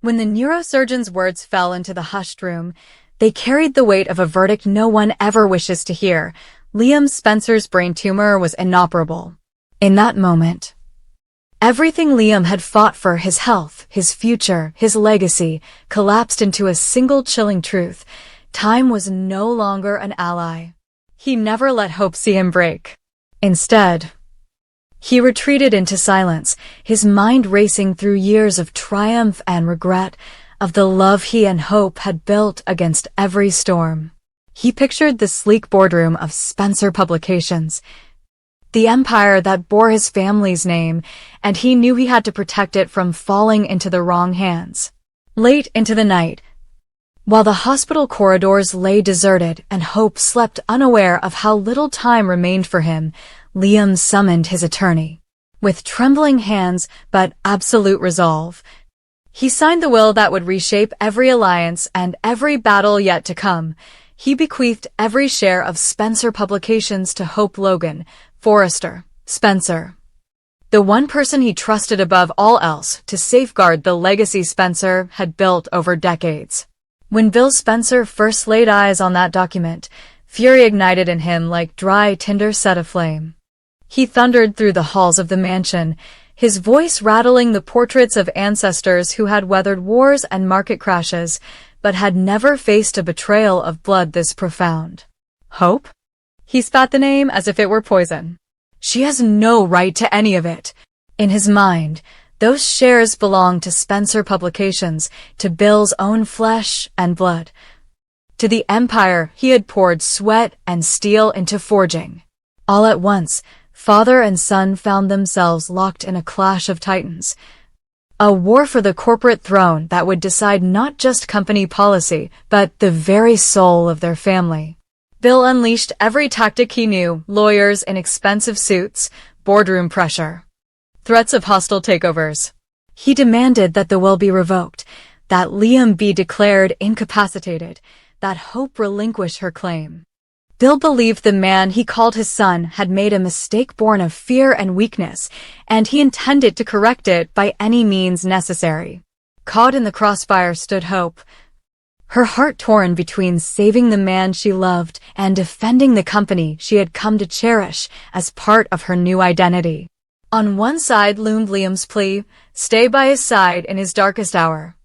When the neurosurgeon's words fell into the hushed room, they carried the weight of a verdict no one ever wishes to hear. Liam Spencer's brain tumor was inoperable. In that moment, everything Liam had fought for, his health, his future, his legacy, collapsed into a single chilling truth. Time was no longer an ally. He never let hope see him break. Instead, he retreated into silence, his mind racing through years of triumph and regret, of the love he and Hope had built against every storm. He pictured the sleek boardroom of Spencer Publications, the empire that bore his family's name, and he knew he had to protect it from falling into the wrong hands. Late into the night, while the hospital corridors lay deserted and Hope slept unaware of how little time remained for him, Liam summoned his attorney. With trembling hands but absolute resolve, he signed the will that would reshape every alliance and every battle yet to come. He bequeathed every share of Spencer Publications to Hope Logan, Forrester, Spencer, the one person he trusted above all else to safeguard the legacy Spencer had built over decades. When Bill Spencer first laid eyes on that document, fury ignited in him like dry tinder set aflame. He thundered through the halls of the mansion, his voice rattling the portraits of ancestors who had weathered wars and market crashes, but had never faced a betrayal of blood this profound. Hope? He spat the name as if it were poison. She has no right to any of it. In his mind, those shares belonged to Spencer Publications, to Bill's own flesh and blood, to the empire he had poured sweat and steel into forging. All at once, father and son found themselves locked in a clash of titans. A war for the corporate throne that would decide not just company policy, but the very soul of their family. Bill unleashed every tactic he knew: lawyers in expensive suits, boardroom pressure, threats of hostile takeovers. He demanded that the will be revoked, that Liam be declared incapacitated, that Hope relinquish her claim. Bill believed the man he called his son had made a mistake born of fear and weakness, and he intended to correct it by any means necessary. Caught in the crossfire stood Hope, her heart torn between saving the man she loved and defending the company she had come to cherish as part of her new identity. On one side loomed Liam's plea: stay by his side in his darkest hour.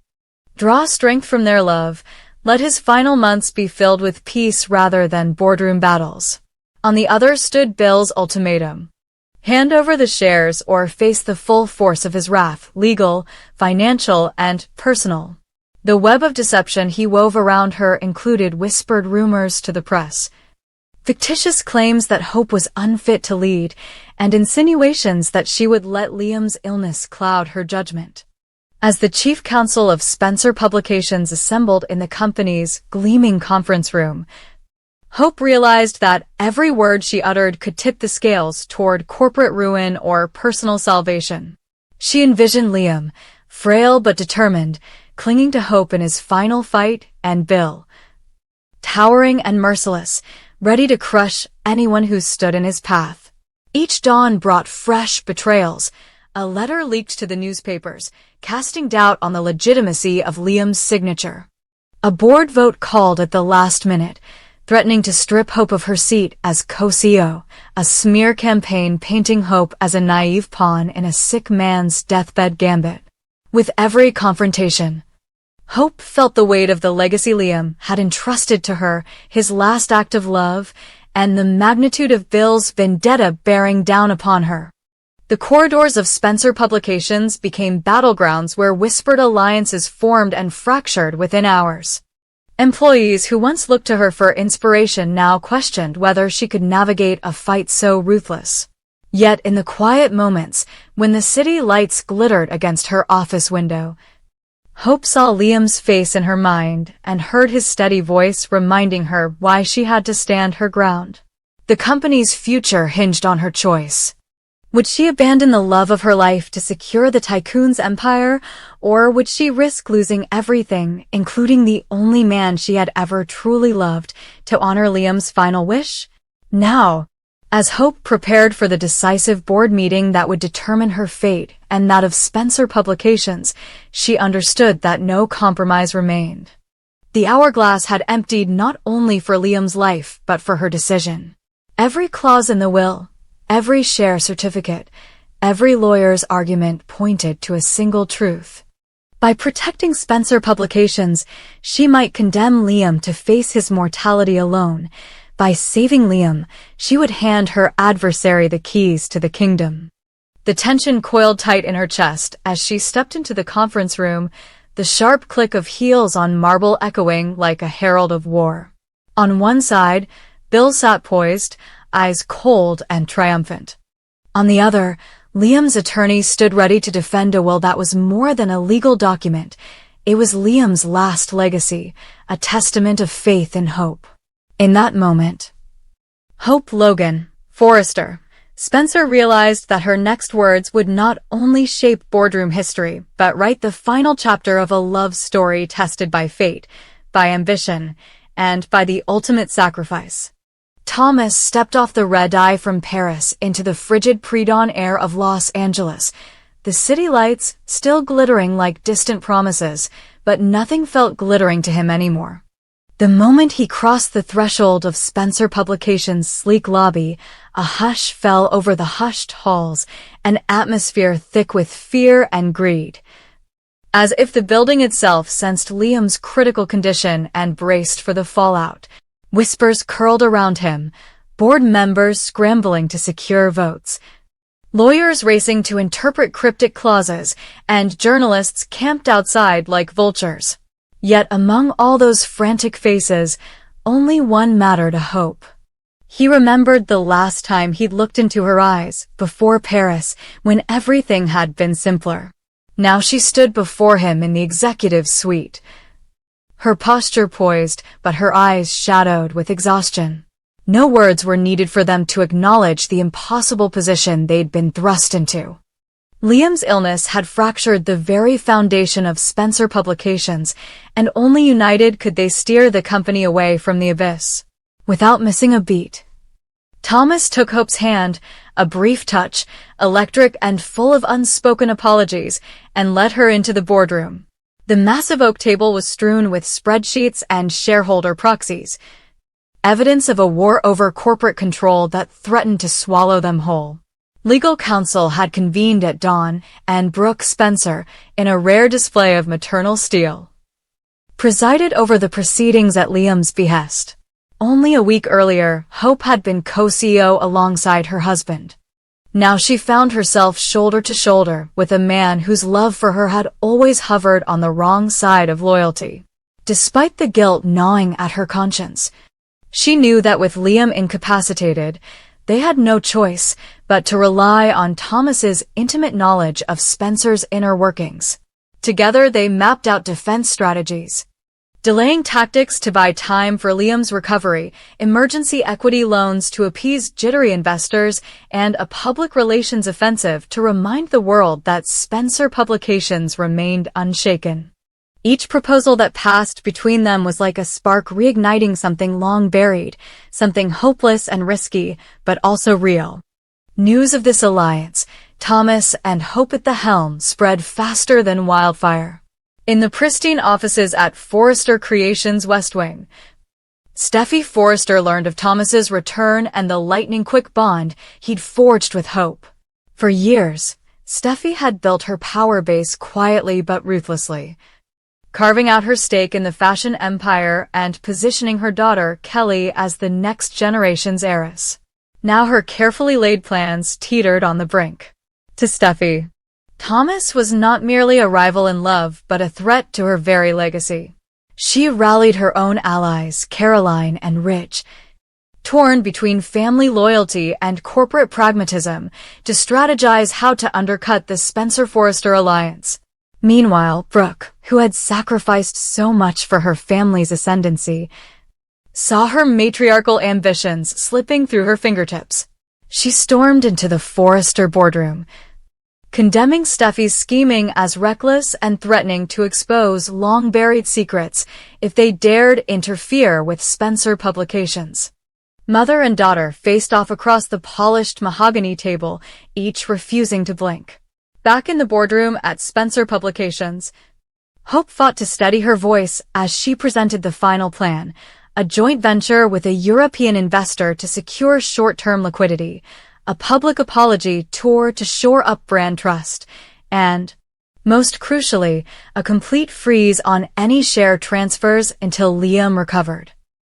Draw strength from their love. Let his final months be filled with peace rather than boardroom battles. On the other stood Bill's ultimatum: hand over the shares or face the full force of his wrath, legal, financial, and personal. The web of deception he wove around her included whispered rumors to the press, fictitious claims that Hope was unfit to lead, and insinuations that she would let Liam's illness cloud her judgment. As the chief counsel of Spencer Publications assembled in the company's gleaming conference room, Hope realized that every word she uttered could tip the scales toward corporate ruin or personal salvation. She envisioned Liam, frail but determined, clinging to Hope in his final fight, and Bill, towering and merciless, ready to crush anyone who stood in his path. Each dawn brought fresh betrayals. A letter leaked to the newspapers, casting doubt on the legitimacy of Liam's signature. A board vote called at the last minute, threatening to strip Hope of her seat as co-CEO, a smear campaign painting Hope as a naive pawn in a sick man's deathbed gambit. With every confrontation, Hope felt the weight of the legacy Liam had entrusted to her, his last act of love, and the magnitude of Bill's vendetta bearing down upon her. The corridors of Spencer Publications became battlegrounds where whispered alliances formed and fractured within hours. Employees who once looked to her for inspiration now questioned whether she could navigate a fight so ruthless. Yet in the quiet moments, when the city lights glittered against her office window, Hope saw Liam's face in her mind and heard his steady voice reminding her why she had to stand her ground. The company's future hinged on her choice. Would she abandon the love of her life to secure the tycoon's empire, or would she risk losing everything, including the only man she had ever truly loved, to honor Liam's final wish? Now, As Hope prepared for the decisive board meeting that would determine her fate and that of Spencer Publications, she understood that no compromise remained. The hourglass had emptied not only for Liam's life but for her decision. Every clause in the will, every share certificate, every lawyer's argument pointed to a single truth. By protecting Spencer Publications, she might condemn Liam to face his mortality alone. By saving Liam, she would hand her adversary the keys to the kingdom. The tension coiled tight in her chest as she stepped into the conference room, the sharp click of heels on marble echoing like a herald of war. On one side, Bill sat poised, eyes cold and triumphant. On the other, Liam's attorney stood ready to defend a will that was more than a legal document. It was Liam's last legacy, a testament of faith and hope. In that moment, Hope Logan, Forrester, Spencer realized that her next words would not only shape boardroom history, but write the final chapter of a love story tested by fate, by ambition, and by the ultimate sacrifice. Thomas stepped off the red-eye from Paris into the frigid pre-dawn air of Los Angeles, the city lights still glittering like distant promises, but nothing felt glittering to him anymore. The moment he crossed the threshold of Spencer Publications' sleek lobby, a hush fell over the hushed halls, an atmosphere thick with fear and greed. As if the building itself sensed Liam's critical condition and braced for the fallout, whispers curled around him, board members scrambling to secure votes, lawyers racing to interpret cryptic clauses, and journalists camped outside like vultures. Yet among all those frantic faces, only one mattered to Hope. He remembered the last time he'd looked into her eyes, before Paris, when everything had been simpler. Now she stood before him in the executive suite, her posture poised, but her eyes shadowed with exhaustion. No words were needed for them to acknowledge the impossible position they'd been thrust into. Liam's illness had fractured the very foundation of Spencer Publications, and only united could they steer the company away from the abyss. Without missing a beat, Thomas took Hope's hand, a brief touch, electric and full of unspoken apologies, and led her into the boardroom. The massive oak table was strewn with spreadsheets and shareholder proxies, evidence of a war over corporate control that threatened to swallow them whole. Legal counsel had convened at dawn, and Brooke Spencer, in a rare display of maternal steel, presided over the proceedings at Liam's behest. Only a week earlier, Hope had been co-CEO alongside her husband. Now she found herself shoulder to shoulder with a man whose love for her had always hovered on the wrong side of loyalty. Despite the guilt gnawing at her conscience, she knew that with Liam incapacitated, they had no choice but to rely on Thomas's intimate knowledge of Spencer's inner workings. Together they mapped out defense strategies, delaying tactics to buy time for Liam's recovery, emergency equity loans to appease jittery investors, and a public relations offensive to remind the world that Spencer Publications remained unshaken. Each proposal that passed between them was like a spark reigniting something long buried, something hopeless and risky, but also real. News of this alliance, Thomas and Hope at the helm, spread faster than wildfire. In the pristine offices at Forrester Creations West Wing, Steffi Forrester learned of Thomas's return and the lightning-quick bond he'd forged with Hope. For years, Steffi had built her power base quietly but ruthlessly, carving out her stake in the fashion empire and positioning her daughter, Kelly, as the next generation's heiress. Now her carefully laid plans teetered on the brink. To Steffi, Thomas was not merely a rival in love, but a threat to her very legacy. She rallied her own allies, Caroline and Rich, torn between family loyalty and corporate pragmatism, to strategize how to undercut the Spencer-Forrester alliance. Meanwhile, Brooke, who had sacrificed so much for her family's ascendancy, saw her matriarchal ambitions slipping through her fingertips. She stormed into the Forrester boardroom, condemning Steffi's scheming as reckless and threatening to expose long-buried secrets if they dared interfere with Spencer Publications. Mother and daughter faced off across the polished mahogany table, each refusing to blink. Back in the boardroom at Spencer Publications, Hope fought to steady her voice as she presented the final plan, a joint venture with a European investor to secure short-term liquidity, a public apology tour to shore up brand trust, and, most crucially, a complete freeze on any share transfers until Liam recovered.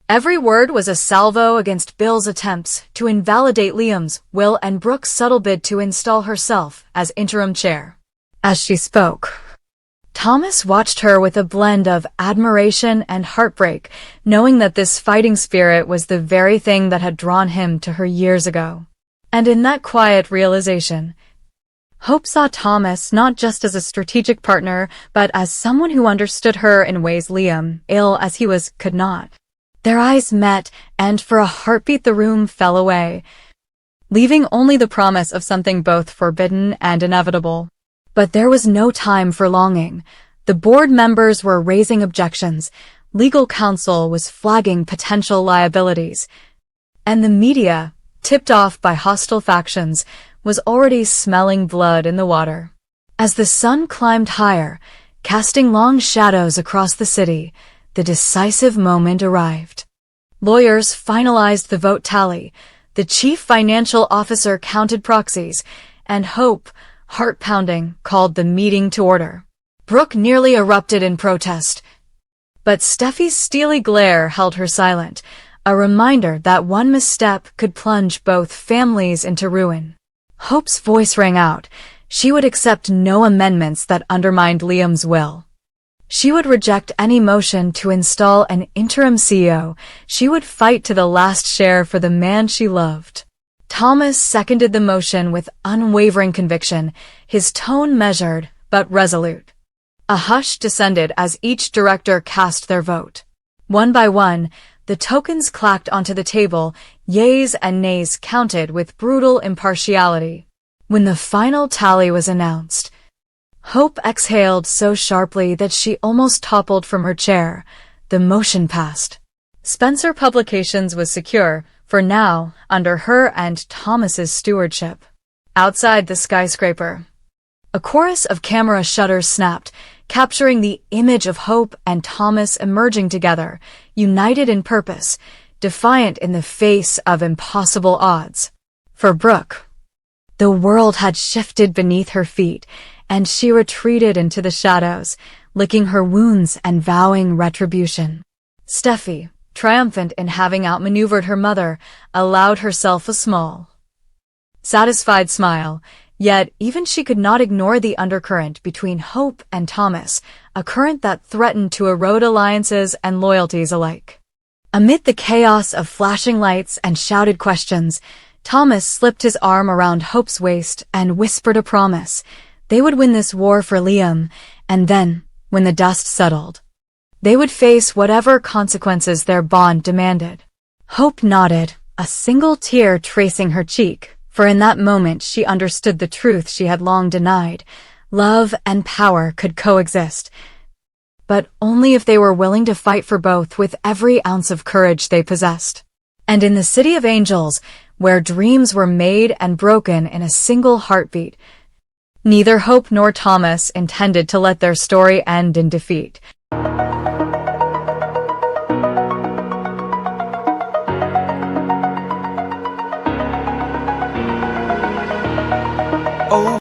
Every word was a salvo against Bill's attempts to invalidate Liam's will and Brooke's subtle bid to install herself as interim chair. As she spoke, Thomas watched her with a blend of admiration and heartbreak, knowing that this fighting spirit was the very thing that had drawn him to her years ago. And in that quiet realization, Hope saw Thomas not just as a strategic partner, but as someone who understood her in ways Liam, ill as he was, could not. Their eyes met, and for a heartbeat the room fell away, leaving only the promise of something both forbidden and inevitable. But there was no time for longing. The board members were raising objections, legal counsel was flagging potential liabilities, and the media, tipped off by hostile factions, was already smelling blood in the water. As the sun climbed higher, casting long shadows across the city, the decisive moment arrived. Lawyers finalized the vote tally, the chief financial officer counted proxies, and Hope, heart-pounding, called the meeting to order. Brooke nearly erupted in protest, but Steffi's steely glare held her silent, a reminder that one misstep could plunge both families into ruin. Hope's voice rang out. She would accept no amendments that undermined Liam's will. She would reject any motion to install an interim CEO. She would fight to the last share for the man she loved. Thomas seconded the motion with unwavering conviction, his tone measured but resolute. A hush descended as each director cast their vote. One by one, the tokens clacked onto the table, yeas and nays counted with brutal impartiality. When the final tally was announced, Hope exhaled so sharply that she almost toppled from her chair. The motion passed. Spencer Publications was secure, for now, under her and Thomas's stewardship. Outside the skyscraper, a chorus of camera shutters snapped, capturing the image of Hope and Thomas emerging together, united in purpose, defiant in the face of impossible odds. For Brooke, the world had shifted beneath her feet, and she retreated into the shadows, licking her wounds and vowing retribution. Steffi, triumphant in having outmaneuvered her mother, allowed herself a small, satisfied smile, yet even she could not ignore the undercurrent between Hope and Thomas, a current that threatened to erode alliances and loyalties alike. Amid the chaos of flashing lights and shouted questions, Thomas slipped his arm around Hope's waist and whispered a promise. They would win this war for Liam, and then, when the dust settled, they would face whatever consequences their bond demanded. Hope nodded, a single tear tracing her cheek, for in that moment she understood the truth she had long denied. Love and power could coexist, but only if they were willing to fight for both with every ounce of courage they possessed. And in the City of Angels, where dreams were made and broken in a single heartbeat, neither Hope nor Thomas intended to let their story end in defeat.